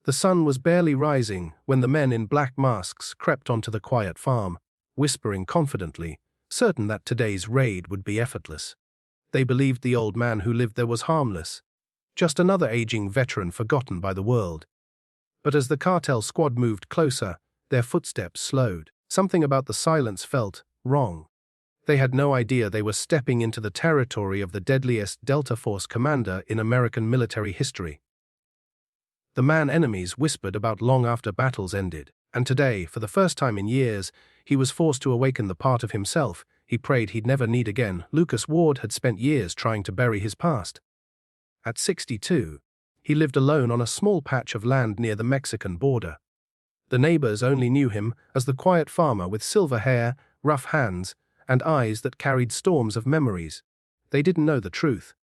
The sun was barely rising when the men in black masks crept onto the quiet farm, whispering confidently, certain that today's raid would be effortless. They believed the old man who lived there was harmless, just another aging veteran forgotten by the world. But as the cartel squad moved closer, their footsteps slowed. Something about the silence felt wrong. They had no idea they were stepping into the territory of the deadliest Delta Force commander in American military history. The man enemies whispered about long after battles ended, and today, for the first time in years, he was forced to awaken the part of himself he prayed he'd never need again. Lucas Ward had spent years trying to bury his past. At 62, he lived alone on a small patch of land near the Mexican border. The neighbors only knew him as the quiet farmer with silver hair, rough hands, and eyes that carried storms of memories. They didn't know the truth: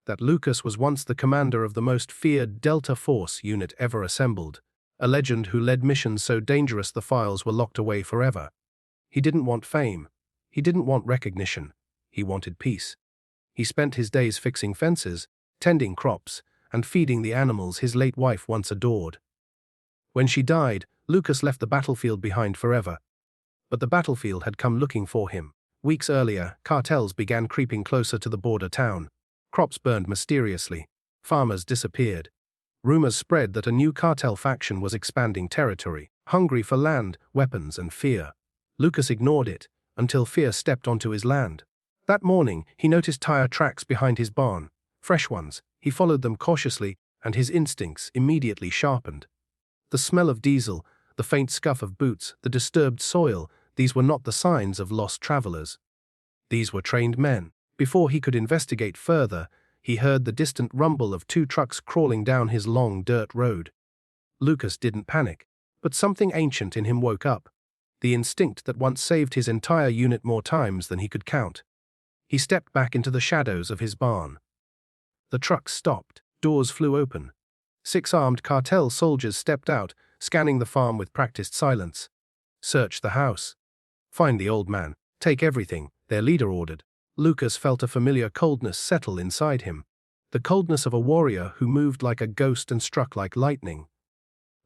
that Lucas was once the commander of the most feared Delta Force unit ever assembled, a legend who led missions so dangerous the files were locked away forever. He didn't want fame. He didn't want recognition. He wanted peace. He spent his days fixing fences, tending crops, and feeding the animals his late wife once adored. When she died, Lucas left the battlefield behind forever. But the battlefield had come looking for him. Weeks earlier, cartels began creeping closer to the border town. Crops burned mysteriously. Farmers disappeared. Rumors spread that a new cartel faction was expanding territory, hungry for land, weapons, and fear. Lucas ignored it until fear stepped onto his land. That morning, he noticed tire tracks behind his barn. Fresh ones. He followed them cautiously, and his instincts immediately sharpened. The smell of diesel, the faint scuff of boots, the disturbed soil, these were not the signs of lost travelers. These were trained men. Before he could investigate further, he heard the distant rumble of 2 trucks crawling down his long dirt road. Lucas didn't panic, but something ancient in him woke up. The instinct that once saved his entire unit more times than he could count. He stepped back into the shadows of his barn. The trucks stopped. Doors flew open. 6 armed cartel soldiers stepped out, scanning the farm with practiced silence. Search the house. Find the old man. Take everything, their leader ordered. Lucas felt a familiar coldness settle inside him. The coldness of a warrior who moved like a ghost and struck like lightning.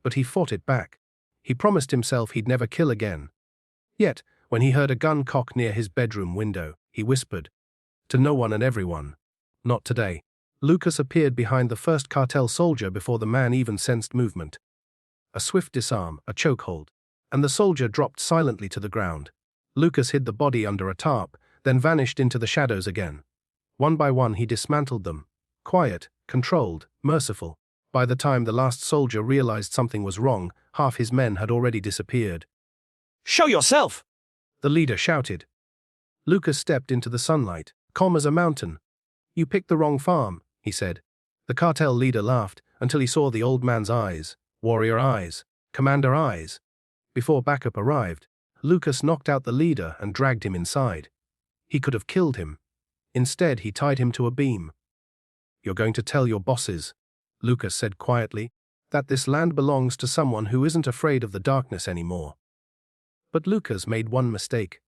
But he fought it back. He promised himself he'd never kill again. Yet, when he heard a gun cock near his bedroom window, he whispered, "To no one and everyone. Not today." Lucas appeared behind the first cartel soldier before the man even sensed movement. A swift disarm, a chokehold, and the soldier dropped silently to the ground. Lucas hid the body under a tarp, then vanished into the shadows again. One by one he dismantled them. Quiet, controlled, merciful. By the time the last soldier realized something was wrong, half his men had already disappeared. "Show yourself!" The leader shouted. Lucas stepped into the sunlight, calm as a mountain. "You picked the wrong farm," he said. The cartel leader laughed until he saw the old man's eyes, warrior eyes, commander eyes. Before backup arrived, Lucas knocked out the leader and dragged him inside. He could have killed him. Instead, he tied him to a beam. "You're going to tell your bosses," Lucas said quietly, "that this land belongs to someone who isn't afraid of the darkness anymore." But Lucas made one mistake.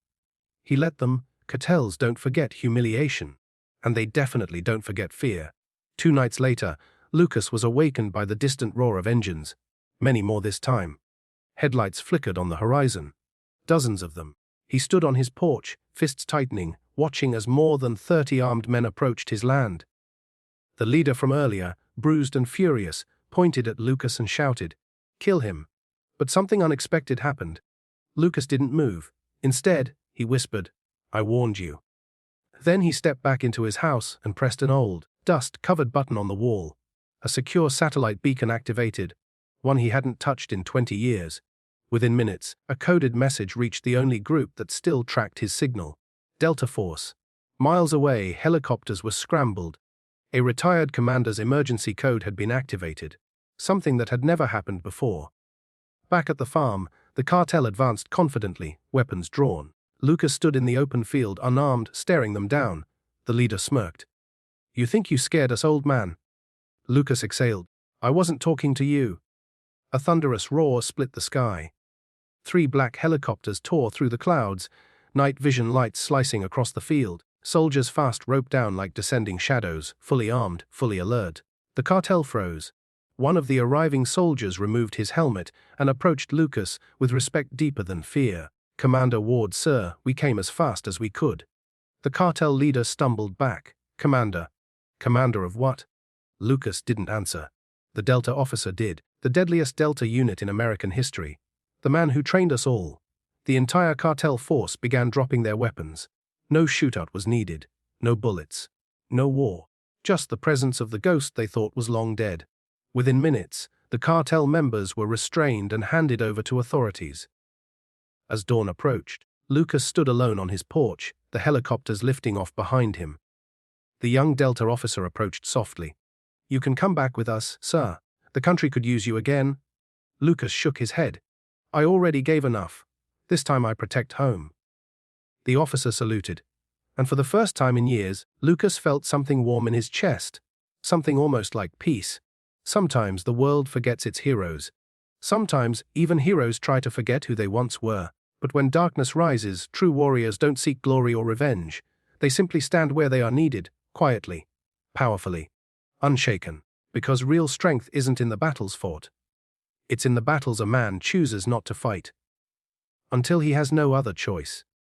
He let them. Cartels don't forget humiliation, and they definitely don't forget fear. 2 nights later, Lucas was awakened by the distant roar of engines, many more this time. Headlights flickered on the horizon. Dozens of them. He stood on his porch, fists tightening, watching as more than 30 armed men approached his land. The leader from earlier, bruised and furious, pointed at Lucas and shouted, "Kill him." But something unexpected happened. Lucas didn't move. Instead, he whispered, "I warned you." Then he stepped back into his house and pressed an old, dust-covered button on the wall. A secure satellite beacon activated, one he hadn't touched in 20 years. Within minutes, a coded message reached the only group that still tracked his signal: Delta Force. Miles away, helicopters were scrambled. A retired commander's emergency code had been activated, something that had never happened before. Back at the farm, the cartel advanced confidently, weapons drawn. Lucas stood in the open field, unarmed, staring them down. The leader smirked. "You think you scared us, old man?" Lucas exhaled. "I wasn't talking to you." A thunderous roar split the sky. 3 black helicopters tore through the clouds, night vision lights slicing across the field. Soldiers fast roped down like descending shadows, fully armed, fully alert. The cartel froze. One of the arriving soldiers removed his helmet and approached Lucas with respect deeper than fear. "Commander Ward, sir, we came as fast as we could." The cartel leader stumbled back. "Commander. Commander of what?" Lucas didn't answer. The Delta officer did. "The deadliest Delta unit in American history. The man who trained us all." The entire cartel force began dropping their weapons. No shootout was needed. No bullets. No war. Just the presence of the ghost they thought was long dead. Within minutes, the cartel members were restrained and handed over to authorities. As dawn approached, Lucas stood alone on his porch, the helicopters lifting off behind him. The young Delta officer approached softly. "You can come back with us, sir. The country could use you again." Lucas shook his head. "I already gave enough. This time I protect home." The officer saluted, and for the first time in years, Lucas felt something warm in his chest, something almost like peace. Sometimes the world forgets its heroes. Sometimes even heroes try to forget who they once were. But when darkness rises, true warriors don't seek glory or revenge. They simply stand where they are needed, quietly, powerfully, unshaken, because real strength isn't in the battles fought. It's in the battles a man chooses not to fight. Until he has no other choice.